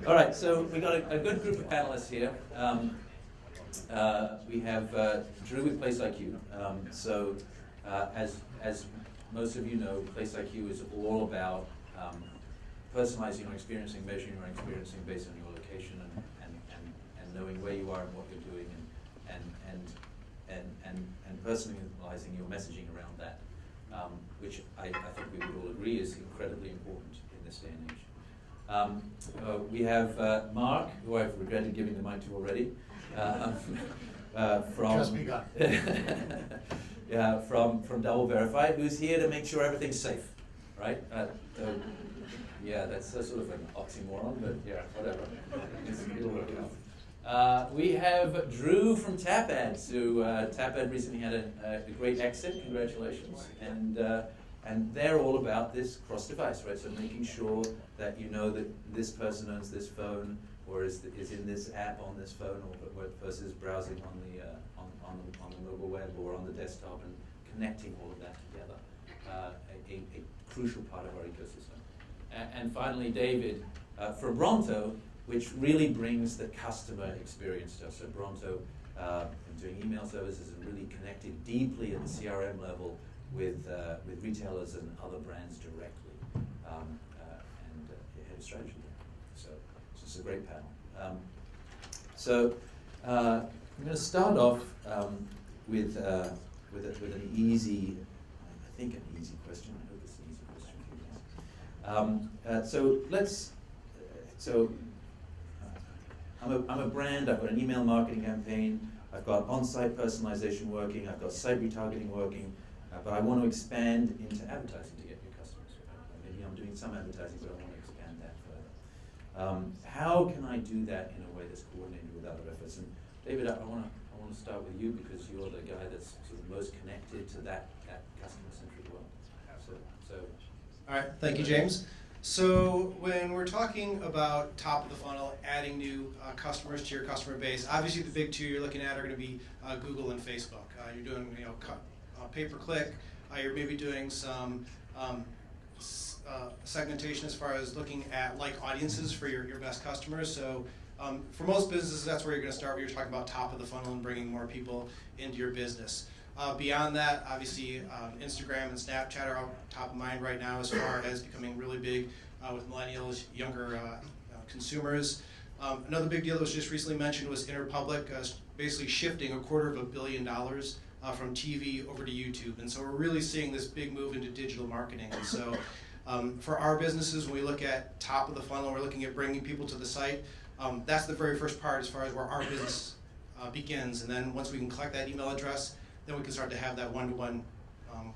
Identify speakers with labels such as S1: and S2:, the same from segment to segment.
S1: All right, so we got a good group of panelists here. We have Drew with PlaceIQ. As most of you know, PlaceIQ is all about personalizing your experiencing, measuring your experiencing based on your location and knowing where you are and what you're doing and personalizing your messaging around that, which I think we would all agree is incredibly important in this day and age. We have Mark, who I've regretted giving the mic to already,
S2: Just begun.
S1: Yeah, from Double Verify, who's here to make sure everything's safe, right? Yeah, that's a sort of an oxymoron, but yeah, whatever. It'll work out. We have Drew from TapAd. So TapAd recently had a great exit. Congratulations. And they're all about this cross-device, right? So making sure that you know that this person owns this phone, or is in this app on this phone, or versus browsing on the mobile web or on the desktop, and connecting all of that together. A crucial part of our ecosystem. And finally, David from Bronto, which really brings the customer experience to us. So Bronto doing email services and really connected deeply at the CRM level with retailers and other brands directly, and head of strategy there. So it's a great panel. I'm going to start off with an easy, I think an easy question. I hope it's an easy question for you guys. I'm a brand. I've got an email marketing campaign. I've got on-site personalization working. I've got site retargeting working. But I want to expand into advertising to get new customers. Maybe I'm doing some advertising, but I want to expand that further. How can I do that in a way that's coordinated with other efforts? And David, I want to start with you because you're the guy that's sort of most connected to that customer-centric world.
S3: All right, thank you, James. So when we're talking about top of the funnel, adding new customers to your customer base, obviously the big two you're looking at are going to be Google and Facebook. You're doing pay-per-click. You're maybe doing some segmentation as far as looking at like audiences for your best customers. So for most businesses, that's where you're going to start when you're talking about top of the funnel and bringing more people into your business. Beyond that, obviously, Instagram and Snapchat are top of mind right now as far as becoming really big with millennials, younger consumers. Another big deal that was just recently mentioned was Interpublic, basically shifting $250 million from TV over to YouTube. And so we're really seeing this big move into digital marketing. And so for our businesses, when we look at top of the funnel, we're looking at bringing people to the site. That's the very first part as far as where our business begins. And then once we can collect that email address, then we can start to have that one-to-one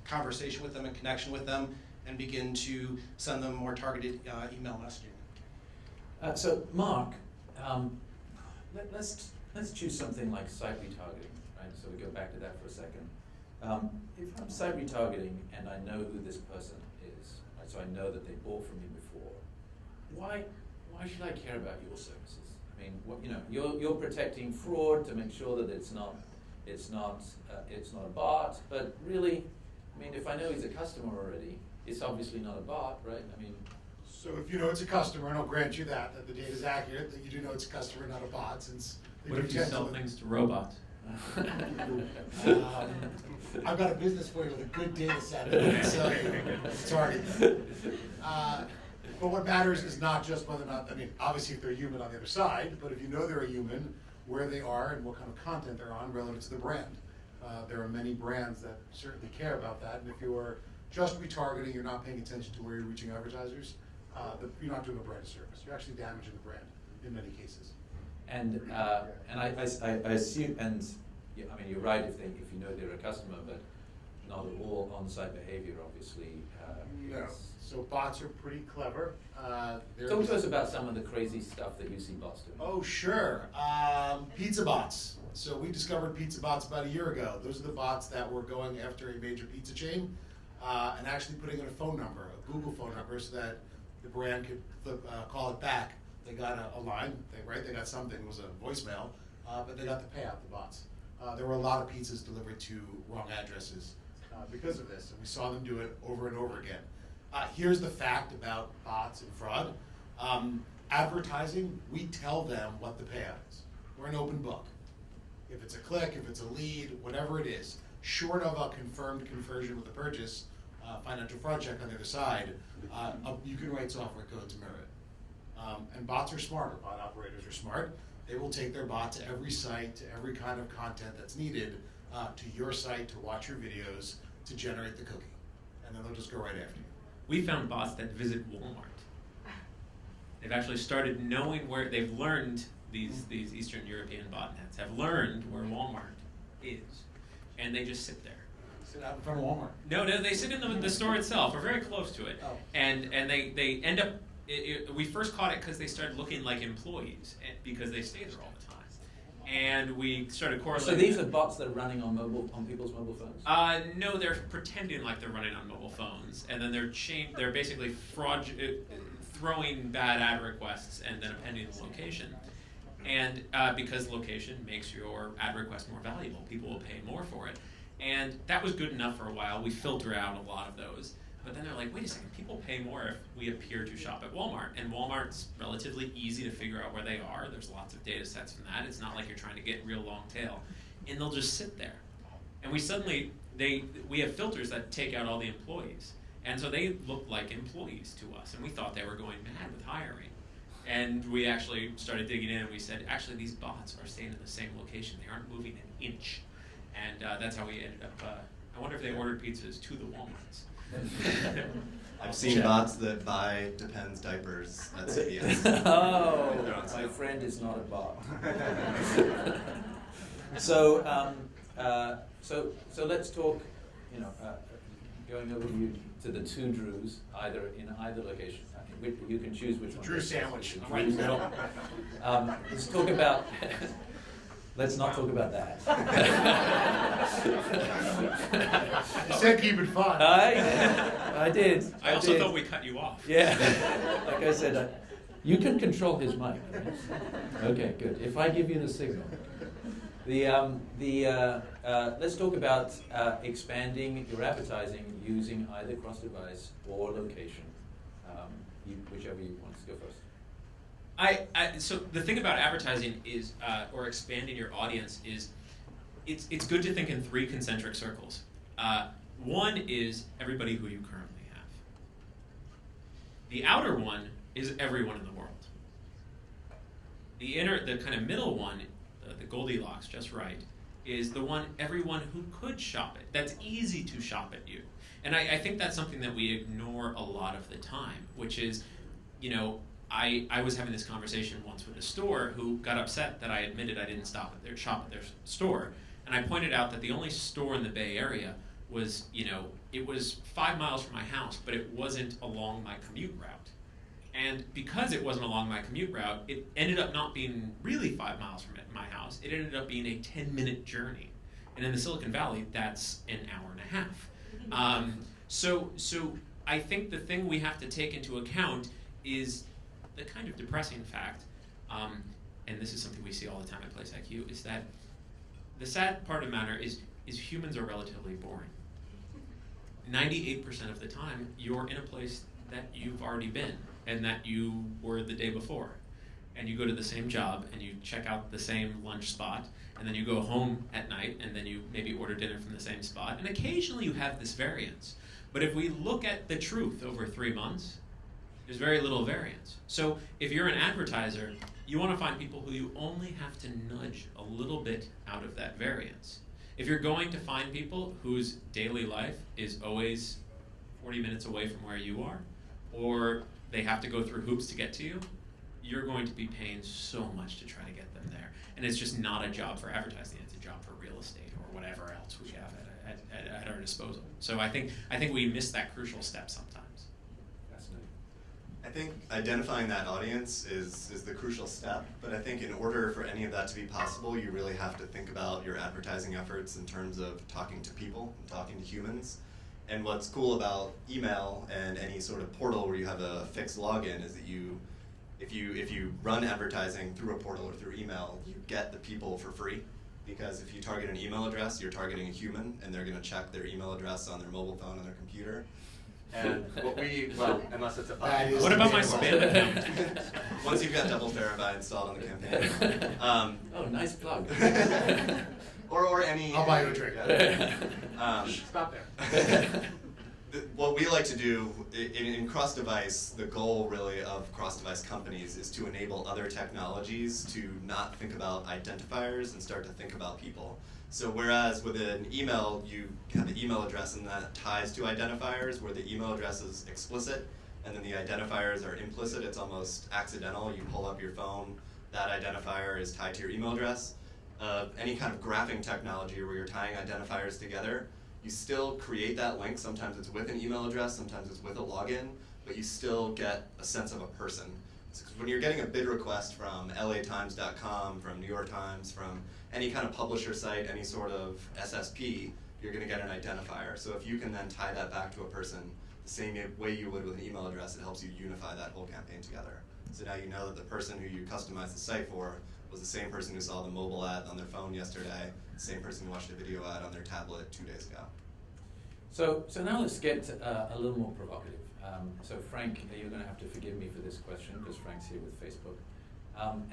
S3: conversation with them and connection with them and begin to send them more targeted email messaging.
S1: So Mark, let's choose something like site retargeting, right? So we go back to that for a second. If I'm site retargeting and I know who this person is, right, so I know that they bought from me before, why should I care about your services? I mean, you're protecting fraud to make sure that it's not a bot, but really, I mean, if I know he's a customer already, it's obviously not a bot, right? I mean,
S2: So if you know it's a customer, and I'll grant you that the data is accurate, that you do know it's a customer, not a bot, since they
S4: What if you sell things to robots?
S2: I've got a business for you with a good data set, so sorry. But what matters is not just whether or not, I mean, obviously if they're human on the other side, but if you know they're a human, where they are and what kind of content they're on relative to the brand. There are many brands that certainly care about that, and if you're just retargeting, you're not paying attention to where you're reaching advertisers, you're not doing a brand service. You're actually damaging the brand in many cases.
S1: and I assume, and yeah, I mean, you're right if you know they're a customer, but not all on-site behavior, obviously.
S2: No. So bots are pretty clever.
S1: Talk to us about some of the crazy stuff that you see bots doing.
S2: Oh, sure. Pizza bots. So we discovered pizza bots about a year ago. Those are the bots that were going after a major pizza chain and actually putting in a phone number, a Google phone number, so that the brand could call it back. They got a line, they got something, it was a voicemail, but they got to pay out the bots. There were a lot of pizzas delivered to wrong addresses because of this, and we saw them do it over and over again. Here's the fact about bots and fraud. Advertising, we tell them what the payout is. We're an open book. If it's a click, if it's a lead, whatever it is, short of a confirmed conversion with a purchase, financial fraud check on the other side, you can write software code to mirror it. And bots are smarter. Bot operators are smart. They will take their bot to every site, to every kind of content that's needed, to your site, to watch your videos, to generate the cookie. And then they'll just go right after you.
S4: We found bots that visit Walmart. They've actually started knowing where, they've learned, these Eastern European botnets have learned where Walmart is. And they just sit there.
S2: Sit out in front of Walmart.
S4: No, they sit in the store itself, or very close to it.
S2: Oh.
S4: And they end up, we first caught it because they started looking like employees, because they stay there all the time. And we started correlating.
S1: So these are bots that are running on people's mobile phones?
S4: No, they're pretending like they're running on mobile phones, and then they're basically throwing bad ad requests and then appending the location. And because location makes your ad request more valuable, people will pay more for it. And that was good enough for a while. We filter out a lot of those. But then they're like, wait a second, people pay more if we appear to shop at Walmart. And Walmart's relatively easy to figure out where they are. There's lots of data sets from that. It's not like you're trying to get real long tail. And they'll just sit there. And we have filters that take out all the employees. And so they look like employees to us. And we thought they were going mad with hiring. And we actually started digging in and we said, actually these bots are staying in the same location. They aren't moving an inch. And that's how we ended up, I wonder if they ordered pizzas to the Walmarts.
S5: I've seen bots that buy Depends diapers at CVS.
S1: Oh, my friend is not a bot. So let's talk, going over to the two Drews, in either location. You can choose which one.
S2: Drew sandwich.
S1: Drew middle. Let's talk about. Let's not talk about that.
S2: You said keep it fun.
S1: I did.
S4: I also thought we cut you off.
S1: Yeah. Like I said, you can control his mic. Right? Okay, good. If I give you the signal. Let's talk about expanding your advertising using either cross-device or location. Whichever you want to go first.
S4: So the thing about advertising is, or expanding your audience is, it's good to think in three concentric circles. One is everybody who you currently have. The outer one is everyone in the world. The kind of middle one, the Goldilocks, just right, is the one everyone who could shop it. That's easy to shop at you. And I think that's something that we ignore a lot of the time, which is, I was having this conversation once with a store who got upset that I admitted I didn't shop at their store. And I pointed out that the only store in the Bay Area was, it was 5 miles from my house, but it wasn't along my commute route. And because it wasn't along my commute route, it ended up not being really 5 miles from my house. It ended up being a 10-minute journey. And in the Silicon Valley, that's an hour and a half. So I think the thing we have to take into account is the kind of depressing fact, and this is something we see all the time at Place IQ, is that the sad part of the matter is humans are relatively boring. 98% of the time, you're in a place that you've already been and that you were the day before. And you go to the same job and you check out the same lunch spot, and then you go home at night and then you maybe order dinner from the same spot. And occasionally you have this variance. But if we look at the truth over 3 months, there's very little variance. So if you're an advertiser, you want to find people who you only have to nudge a little bit out of that variance. If you're going to find people whose daily life is always 40 minutes away from where you are, or they have to go through hoops to get to you, you're going to be paying so much to try to get them there. And it's just not a job for advertising, it's a job for real estate or whatever else we have at our disposal. So I think we miss that crucial step sometimes.
S1: Fascinating.
S5: I think identifying that audience is the crucial step, but I think in order for any of that to be possible, you really have to think about your advertising efforts in terms of talking to people and talking to humans. And what's cool about email and any sort of portal where you have a fixed login is that if you run advertising through a portal or through email, you get the people for free. Because if you target an email address, you're targeting a human, and they're going to check their email address on their mobile phone on their computer. And what well, unless it's a
S2: That
S5: button.
S2: is
S4: What about my
S2: debatable.
S4: spam account?
S5: Once you've got double verify installed on the campaign.
S1: Oh, nice plug.
S5: Or any.
S2: I'll buy you a drink.
S6: Stop there.
S5: What we like to do in cross-device, the goal really of cross-device companies is to enable other technologies to not think about identifiers and start to think about people. So whereas with an email, you have the email address and that ties to identifiers, where the email address is explicit and then the identifiers are implicit, it's almost accidental. You pull up your phone, that identifier is tied to your email address. Any kind of graphing technology where you're tying identifiers together, you still create that link. Sometimes it's with an email address, sometimes it's with a login, but you still get a sense of a person. So when you're getting a bid request from LATimes.com, from New York Times, from any kind of publisher site, any sort of SSP, you're going to get an identifier. So if you can then tie that back to a person the same way you would with an email address, it helps you unify that whole campaign together. So now you know that the person who you customized the site for was the same person who saw the mobile ad on their phone yesterday, the same person who watched a video ad on their tablet 2 days ago.
S1: So now let's get a little more provocative. So Frank, you're going to have to forgive me for this question because Frank's here with Facebook.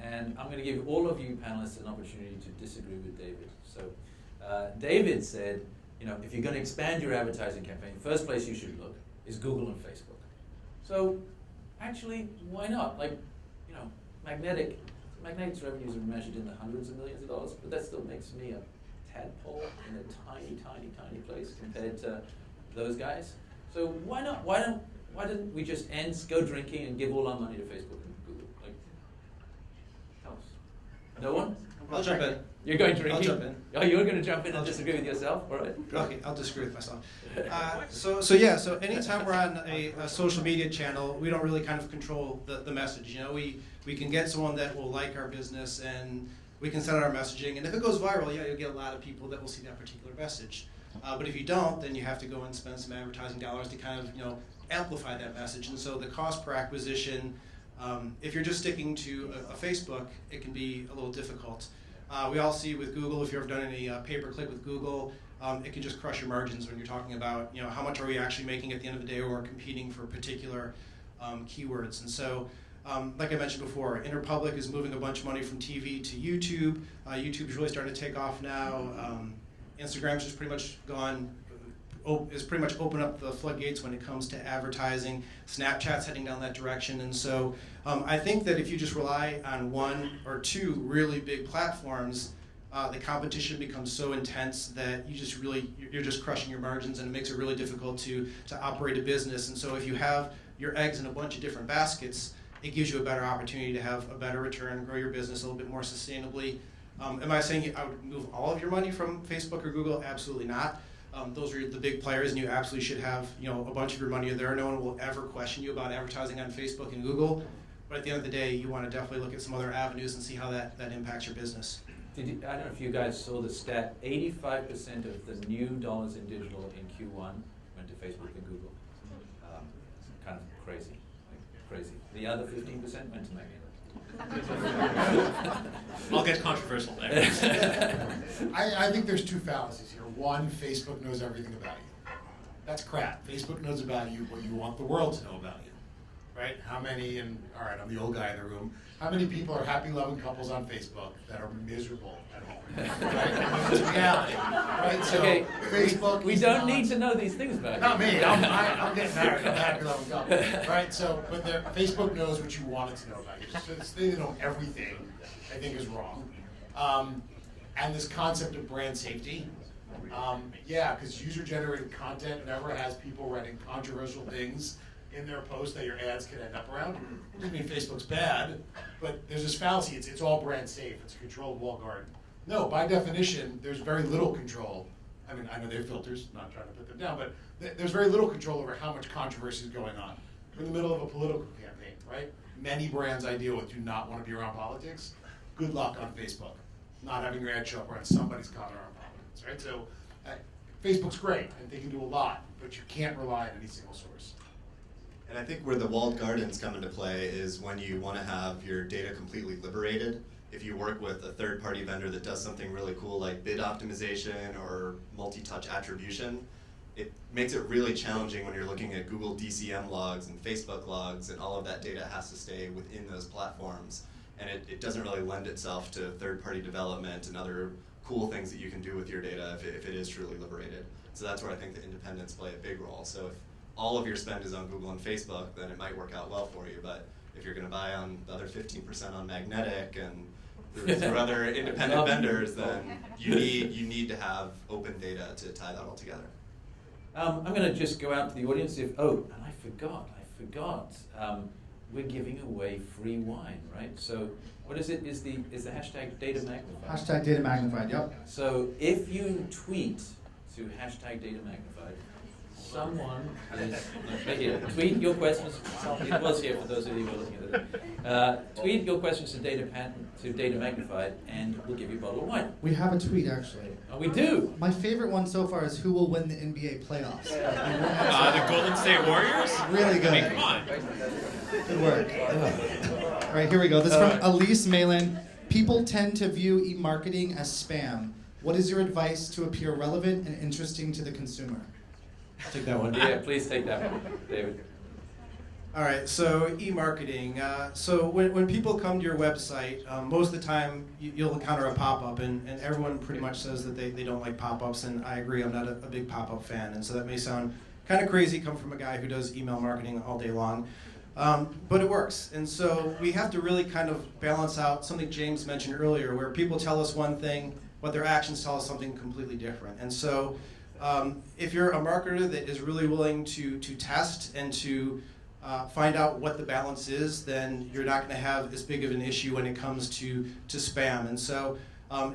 S1: And I'm going to give all of you panelists an opportunity to disagree with David. So David said, if you're going to expand your advertising campaign, the first place you should look is Google and Facebook. So actually, why not? Magnet's revenues are measured in the hundreds of millions of dollars, but that still makes me a tadpole in a tiny, tiny, tiny place compared to those guys. So why not? Why didn't we just go drinking and give all our money to Facebook and Google? Tell us. No one?
S3: I'll jump in.
S1: You're going drinking?
S3: I'll jump in.
S1: Oh, you're going to jump in and disagree with yourself? All right.
S3: Okay, I'll disagree with myself. So anytime we're on a social media channel, we don't really kind of control the message. We can get someone that will like our business and we can send out our messaging. And if it goes viral, you'll get a lot of people that will see that particular message. But if you don't, then you have to go and spend some advertising dollars to kind of amplify that message. And so the cost per acquisition, if you're just sticking to a Facebook, it can be a little difficult. We all see with Google, if you've ever done any pay-per-click with Google, it can just crush your margins when you're talking about, how much are we actually making at the end of the day when we're competing for particular keywords. And so, like I mentioned before, Interpublic is moving a bunch of money from TV to YouTube. YouTube's really starting to take off now. Instagram's just pretty much opened up the floodgates when it comes to advertising. Snapchat's heading down that direction. And so I think that if you just rely on one or two really big platforms, the competition becomes so intense that you're just crushing your margins, and it makes it really difficult to operate a business. And so if you have your eggs in a bunch of different baskets, it gives you a better opportunity to have a better return, grow your business a little bit more sustainably. Am I saying I would move all of your money from Facebook or Google? Absolutely not. Those are the big players, and you absolutely should have a bunch of your money there. No one will ever question you about advertising on Facebook and Google. But at the end of the day, you want to definitely look at some other avenues and see how that impacts your business.
S1: I don't know if you guys saw the stat, 85% of the new dollars in digital in Q1 went to Facebook and Google. Kind of crazy. The other 15% went to Magnified.
S4: I'll get controversial there.
S2: I think there's two fallacies here. One, Facebook knows everything about you. That's crap. Facebook knows about you what you want the world to know about you. Right? How many, all right, I'm the old guy in the room, how many people are happy loving couples on Facebook that are miserable at home? Right? It's reality. Right? So
S1: Okay,
S2: Facebook
S1: we
S2: is
S1: don't
S2: not-
S1: need to know these things about you.
S2: Not me. I'm getting married. I'm a happy loving couple. Right? So, but Facebook knows what you want it to know about you. So they know everything, I think, is wrong. And this concept of brand safety, because user-generated content never has people writing controversial things in their posts that your ads can end up around. Doesn't mean Facebook's bad, but there's this fallacy. It's all brand safe. It's a controlled walled garden. No, by definition, there's very little control. I mean, I know they have filters, not trying to put them down, but there's very little control over how much controversy is going on. We're in the middle of a political campaign, right? Many brands I deal with do not want to be around politics. Good luck on Facebook, not having your ad show up around somebody's comment around politics, right? So Facebook's great, and they can do a lot, but you can't rely on any single source.
S5: And I think where the walled gardens come into play is when you want to have your data completely liberated. If you work with a third-party vendor that does something really cool like bid optimization or multi-touch attribution, it makes it really challenging when you're looking at Google DCM logs and Facebook logs, and all of that data has to stay within those platforms. And it doesn't really lend itself to third-party development and other cool things that you can do with your data if it is truly liberated. So that's where I think the independents play a big role. So if all of your spend is on Google and Facebook, then it might work out well for you. But if you're going to buy on the other 15% on Magnetic and through other independent vendors, then you need to have open data to tie that all together.
S1: I'm going to just go out to the audience. And I forgot. We're giving away free wine, right? So what is it? Is the hashtag Data Magnified?
S7: Hashtag Data Magnified, yep.
S1: So if you tweet to hashtag Data Magnified, someone is here. Tweet your questions. It was here for those of you who are looking at it. Tweet your questions to Data Magnified, and we'll give you a bottle of wine.
S7: We have a tweet, actually.
S1: Oh, we do.
S7: My favorite one so far is who will win the NBA playoffs.
S4: The Golden State Warriors?
S7: Really good.
S4: I mean, come on.
S7: Good work. All right, here we go. This is from Elise Malin. People tend to view e-marketing as spam. What is your advice to appear relevant and interesting to the consumer?
S1: I'll take that one. Yeah, please take that one, David.
S3: All right, so e-marketing. So when people come to your website, most of the time you'll encounter a pop-up, and everyone pretty much says that they don't like pop-ups, and I agree, I'm not a big pop-up fan, and so that may sound kind of crazy coming from a guy who does email marketing all day long, but it works. And so we have to really kind of balance out something James mentioned earlier, where people tell us one thing, but their actions tell us something completely different. And so if you're a marketer that is really willing to test and to find out what the balance is, then you're not going to have as big of an issue when it comes to spam. And so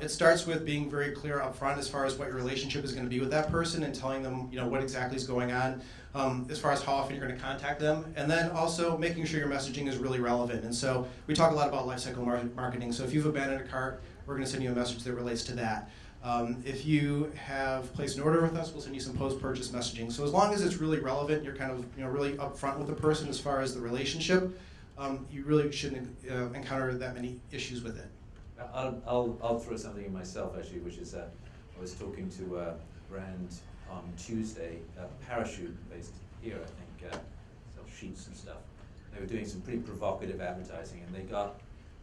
S3: it starts with being very clear up front as far as what your relationship is going to be with that person, and telling them what exactly is going on, as far as how often you're going to contact them, and then also making sure your messaging is really relevant. And so we talk a lot about lifecycle marketing. So if you've abandoned a cart, we're going to send you a message that relates to that. If you have placed an order with us, we'll send you some post-purchase messaging. So as long as it's really relevant, you're kind of really upfront with the person as far as the relationship, you really shouldn't encounter that many issues with it.
S1: I'll throw something in myself, actually, which is I was talking to a brand on Tuesday, Parachute, based here, I think, sell sheets and stuff. They were doing some pretty provocative advertising, and they got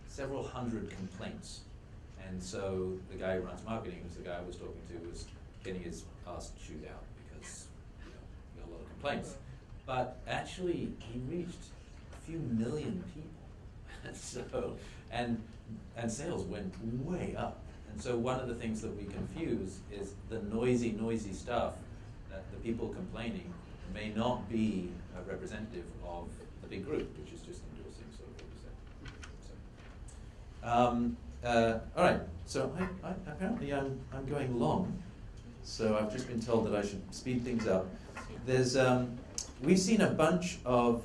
S1: several hundred complaints. And so the guy who runs marketing, who's the guy I was talking to, was getting his ass chewed out because he got a lot of complaints. But actually, he reached a few million people. So, and sales went way up. And so one of the things that we confuse is the noisy stuff, that the people complaining may not be representative of the big group, which is just endorsing sort of what you said. All right, so I apparently I'm going long, so I've just been told that I should speed things up. There's we've seen a bunch of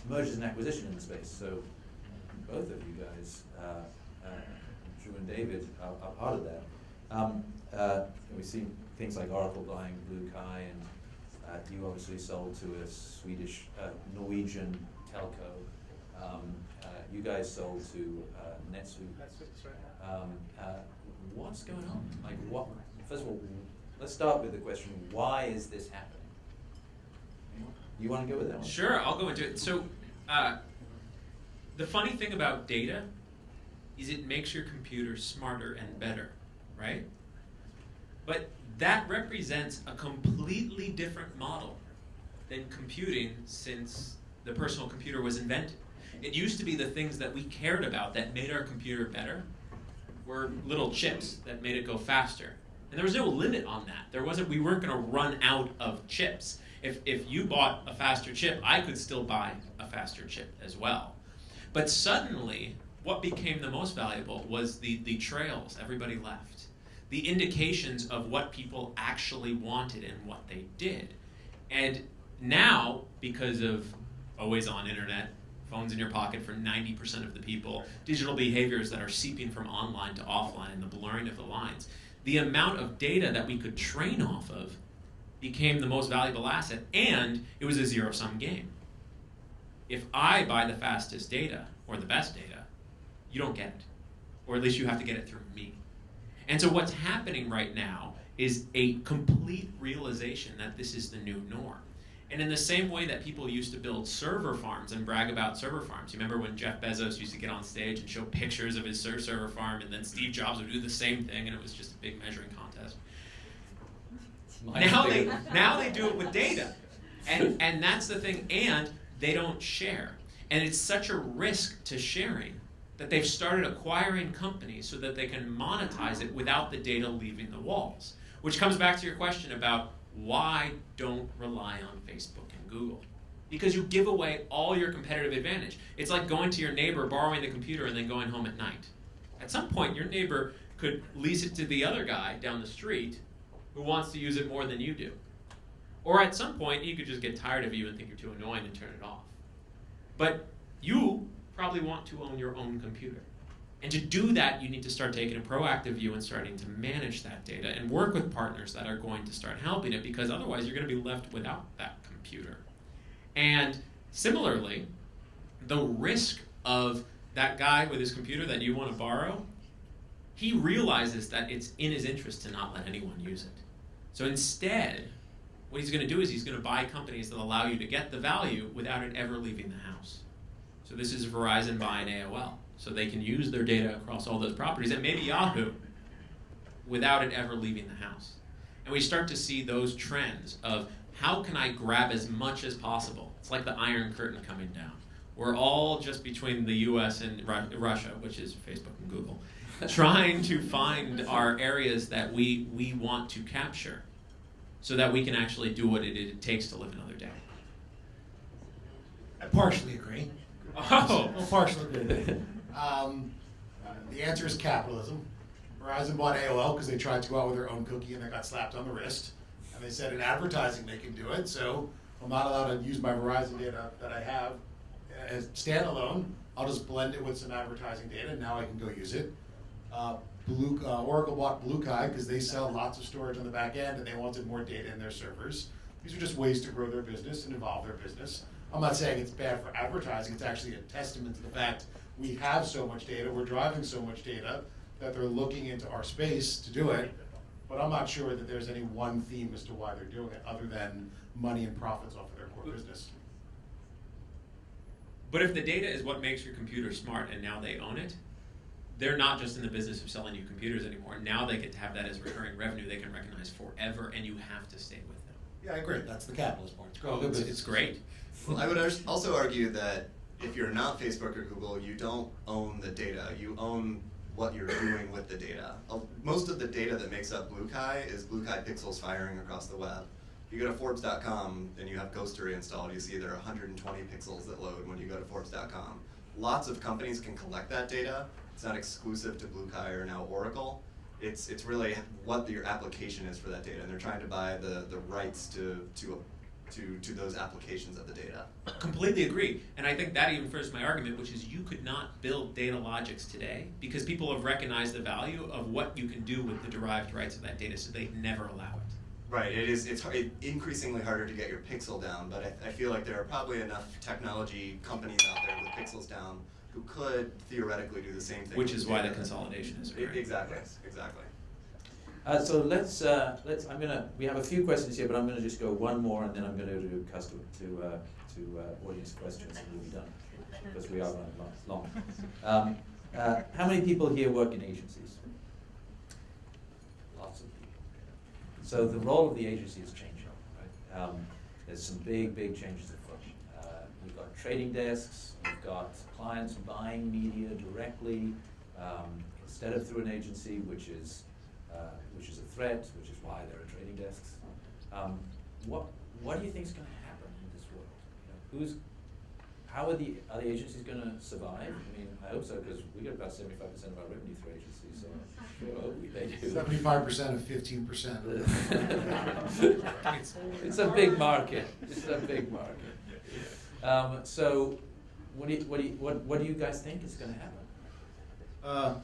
S1: mergers and acquisition in the space. So both of you guys, Drew and David, are part of that. We've seen things like Oracle buying Blue Kai, and you obviously sold to a Swedish, Norwegian telco. You guys sold to NetSuite.
S6: That's right.
S1: What's going on? Like, what? First of all, let's start with the question: why is this happening? You want to go with that one?
S4: Sure, I'll go into it. So, the funny thing about data is it makes your computer smarter and better, right? But that represents a completely different model than computing since the personal computer was invented. It used to be the things that we cared about that made our computer better were little chips that made it go faster. And there was no limit on that. We weren't going to run out of chips. If you bought a faster chip, I could still buy a faster chip as well. But suddenly, what became the most valuable was the trails everybody left. The indications of what people actually wanted and what they did. And now, because of always-on internet, phones in your pocket for 90% of the people, digital behaviors that are seeping from online to offline, and the blurring of the lines, the amount of data that we could train off of became the most valuable asset, and it was a zero-sum game. If I buy the fastest data, or the best data, you don't get it. Or at least you have to get it through me. And so what's happening right now is a complete realization that this is the new norm. And in the same way that people used to build server farms and brag about server farms, you remember when Jeff Bezos used to get on stage and show pictures of his server farm, and then Steve Jobs would do the same thing, and it was just a big measuring contest. Now they do it with data. And that's the thing, and they don't share. And it's such a risk to sharing that they've started acquiring companies so that they can monetize it without the data leaving the walls. Which comes back to your question about why don't rely on Facebook and Google? Because you give away all your competitive advantage. It's like going to your neighbor, borrowing the computer, and then going home at night. At some point, your neighbor could lease it to the other guy down the street who wants to use it more than you do. Or at some point, he could just get tired of you and think you're too annoying and turn it off. But you probably want to own your own computer. And to do that, you need to start taking a proactive view and starting to manage that data and work with partners that are going to start helping it, because otherwise you're going to be left without that computer. And similarly, the risk of that guy with his computer that you want to borrow, he realizes that it's in his interest to not let anyone use it. So instead, what he's going to do is he's going to buy companies that allow you to get the value without it ever leaving the house. So this is Verizon buying AOL. So they can use their data across all those properties, and maybe Yahoo, without it ever leaving the house. And we start to see those trends of how can I grab as much as possible? It's like the Iron Curtain coming down. We're all just between the US and Russia, which is Facebook and Google, trying to find our areas that we want to capture so that we can actually do what it takes to live another day.
S2: I partially agree.
S4: Oh!
S2: I'll partially agree. The answer is capitalism. Verizon bought AOL because they tried to go out with their own cookie and they got slapped on the wrist. And they said in advertising they can do it, so I'm not allowed to use my Verizon data that I have as standalone. I'll just blend it with some advertising data, and now I can go use it. Oracle bought BlueKai because they sell lots of storage on the back end and they wanted more data in their servers. These are just ways to grow their business and evolve their business. I'm not saying it's bad for advertising, it's actually a testament to the fact we have so much data, we're driving so much data that they're looking into our space to do it, but I'm not sure that there's any one theme as to why they're doing it other than money and profits off of their core business.
S4: But if the data is what makes your computer smart and now they own it, they're not just in the business of selling you computers anymore. Now they get to have that as recurring revenue they can recognize forever, and you have to stay with them.
S2: Yeah, I agree. That's the capitalist part.
S4: It's great.
S5: Well, I would also argue that if you're not Facebook or Google, you don't own the data. You own what you're doing with the data. Most of the data that makes up BlueKai is BlueKai pixels firing across the web. If you go to Forbes.com and you have Ghostery installed, you see there are 120 pixels that load when you go to Forbes.com. Lots of companies can collect that data. It's not exclusive to BlueKai or now Oracle. It's really what your application is for that data, and they're trying to buy the rights to those applications of the data.
S4: Completely agree. And I think that even furthers my argument, which is you could not build data logics today because people have recognized the value of what you can do with the derived rights of that data, so they never allow it.
S5: Right, it's increasingly harder to get your pixel down, but I feel like there are probably enough technology companies out there with pixels down who could theoretically do the same thing.
S4: Which is why the consolidation is occurring.
S5: Exactly.
S1: So we have a few questions here, but I'm gonna just go one more, and then I'm gonna do audience questions, and we'll be done, because we are running long. How many people here work in agencies? Lots of people. So the role of the agency is changing, right? There's some big changes afoot. We've got trading desks, we've got clients buying media directly, instead of through an agency, which is a threat, which is why there are trading desks. What do you think is going to happen in this world? You know, how are the agencies going to survive? I mean, I hope so, because we get about 75% of our revenue through agencies, so I sure hope they do.
S2: 75% of 15%.
S1: It's a big market. It's a big market. So, what do you guys think is going to happen?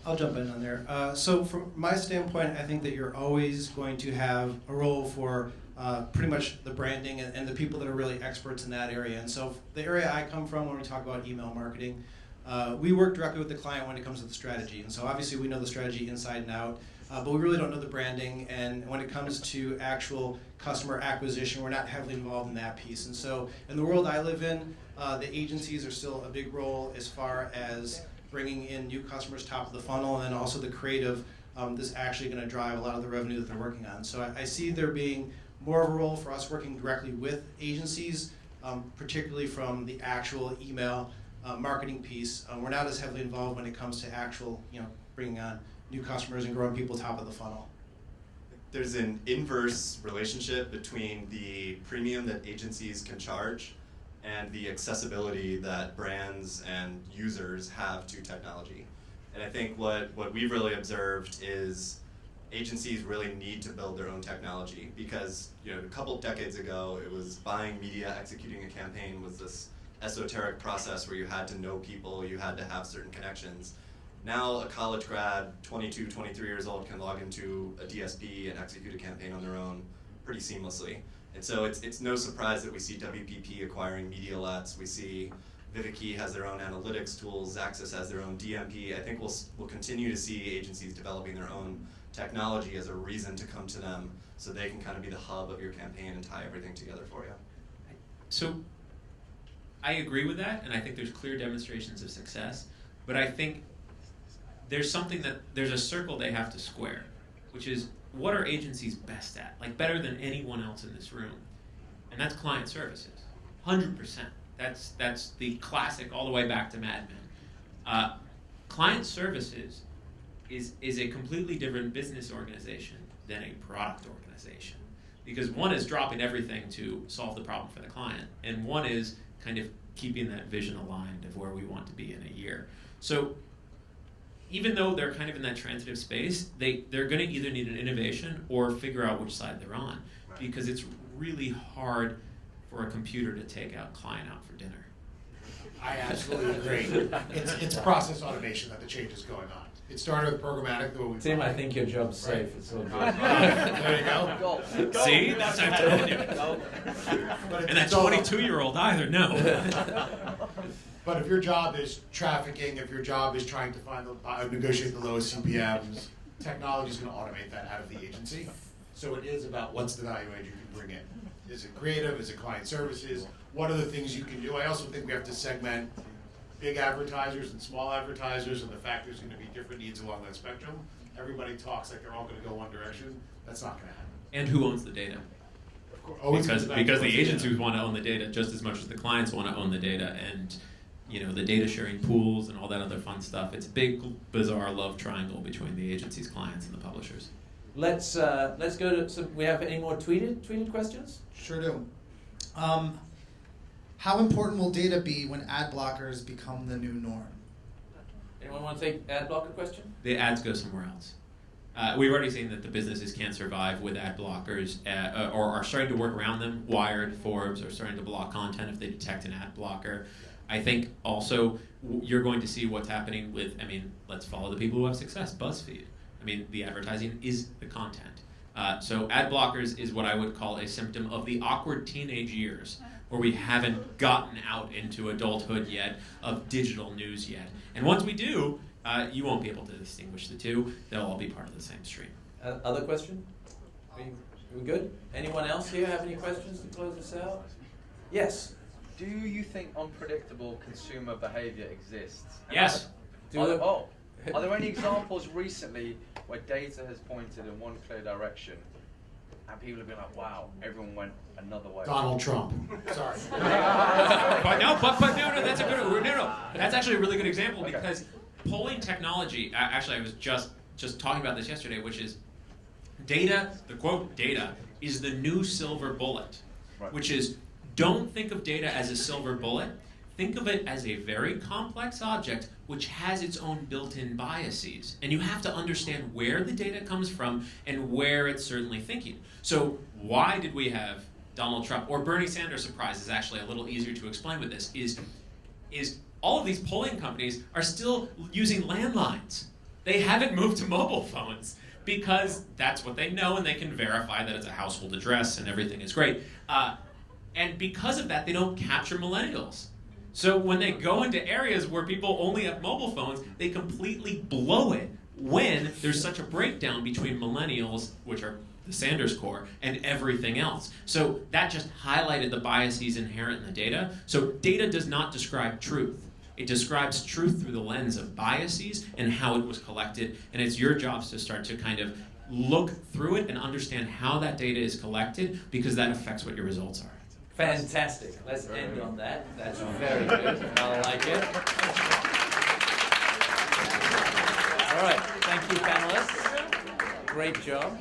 S3: I'll jump in on there. So from my standpoint, I think that you're always going to have a role for pretty much the branding and the people that are really experts in that area. And so the area I come from, when we talk about email marketing, we work directly with the client when it comes to the strategy. And so obviously we know the strategy inside and out. but we really don't know the branding, and when it comes to actual customer acquisition, we're not heavily involved in that piece. And so in the world I live in, the agencies are still a big role as far as bringing in new customers top of the funnel, and then also the creative that's actually going to drive a lot of the revenue that they're working on. So I see there being more of a role for us working directly with agencies, particularly from the actual email marketing piece. We're not as heavily involved when it comes to actual, bringing on new customers and growing people top of the funnel.
S5: There's an inverse relationship between the premium that agencies can charge and the accessibility that brands and users have to technology. And I think what we've really observed is agencies really need to build their own technology, because a couple decades ago it was buying media, executing a campaign was this esoteric process where you had to know people, you had to have certain connections. Now a college grad, 22, 23 years old, can log into a DSP and execute a campaign on their own pretty seamlessly. And so it's no surprise that we see WPP acquiring Medialets. We see Viviki has their own analytics tools, Xaxis has their own DMP. I think we'll continue to see agencies developing their own technology as a reason to come to them, so they can kind of be the hub of your campaign and tie everything together for you.
S4: So I agree with that, and I think there's clear demonstrations of success, but I think there's a circle they have to square, which is, what are agencies best at? Like, better than anyone else in this room. And that's client services, 100%. That's the classic all the way back to Mad Men. Client services is a completely different business organization than a product organization, because one is dropping everything to solve the problem for the client, and one is kind of keeping that vision aligned of where we want to be in a year. So even though they're kind of in that transitive space, they're going to either need an innovation or figure out which side they're on, because it's really hard for a computer to take out client out for dinner.
S2: I absolutely agree. It's process automation that the change is going on. It started with programmatic, the way we
S1: Tim, I think your job's safe. It's all good.
S2: There you go.
S4: See? That's what I'm telling you.
S2: But
S4: And that 22-year-old either, no.
S2: But if your job is trafficking, if your job is trying to negotiate the lowest CPMs, technology is going to automate that out of the agency. So it is about what's the value add you can bring in. Is it creative? Is it client services? What are the things you can do? I also think we have to segment big advertisers and small advertisers, and the fact there's going to be different needs along that spectrum. Everybody talks like they're all going to go one direction. That's not going to happen.
S4: And who owns the data?
S2: Of course,
S4: Because the agencies want to own the data just as much as the clients want to own the data, and the data sharing pools and all that other fun stuff. It's a big, bizarre love triangle between the agencies, clients, and the publishers.
S1: Let's go to some. We have any more tweeted questions?
S7: Sure do. How important will data be when ad blockers become the new norm?
S1: Anyone want to take ad blocker question?
S4: The ads go somewhere else. We've already seen that the businesses can't survive with ad blockers, or are starting to work around them. Wired, Forbes are starting to block content if they detect an ad blocker. I think also you're going to see what's happening with, let's follow the people who have success, BuzzFeed. The advertising is the content. So ad blockers is what I would call a symptom of the awkward teenage years, where we haven't gotten out into adulthood yet, of digital news yet. And once we do, you won't be able to distinguish the two. They'll all be part of the same stream.
S1: Other question? We good? Anyone else here have any questions to close this out? Yes.
S6: Do you think unpredictable consumer behavior exists?
S4: Yes.
S6: Are there any examples recently where data has pointed in one clear direction and people have been like, wow, everyone went another way?
S2: Donald Trump. Sorry.
S4: But no, that's a good, that's actually a really good example, because polling technology, actually I was just talking about this yesterday, which is data, the quote, data is the new silver bullet, which is, don't think of data as a silver bullet. Think of it as a very complex object which has its own built-in biases. And you have to understand where the data comes from and where it's certainly thinking. So why did we have Donald Trump, or Bernie Sanders' surprise is actually a little easier to explain with this, is all of these polling companies are still using landlines. They haven't moved to mobile phones, because that's what they know, and they can verify that it's a household address and everything is great. And because of that, they don't capture millennials. So when they go into areas where people only have mobile phones, they completely blow it when there's such a breakdown between millennials, which are the Sanders core, and everything else. So that just highlighted the biases inherent in the data. So data does not describe truth. It describes truth through the lens of biases and how it was collected, and it's your jobs to start to kind of look through it and understand how that data is collected, because that affects what your results are.
S1: Fantastic. Let's end on that. That's very good. I like it. All right. Thank you, panelists. Great job.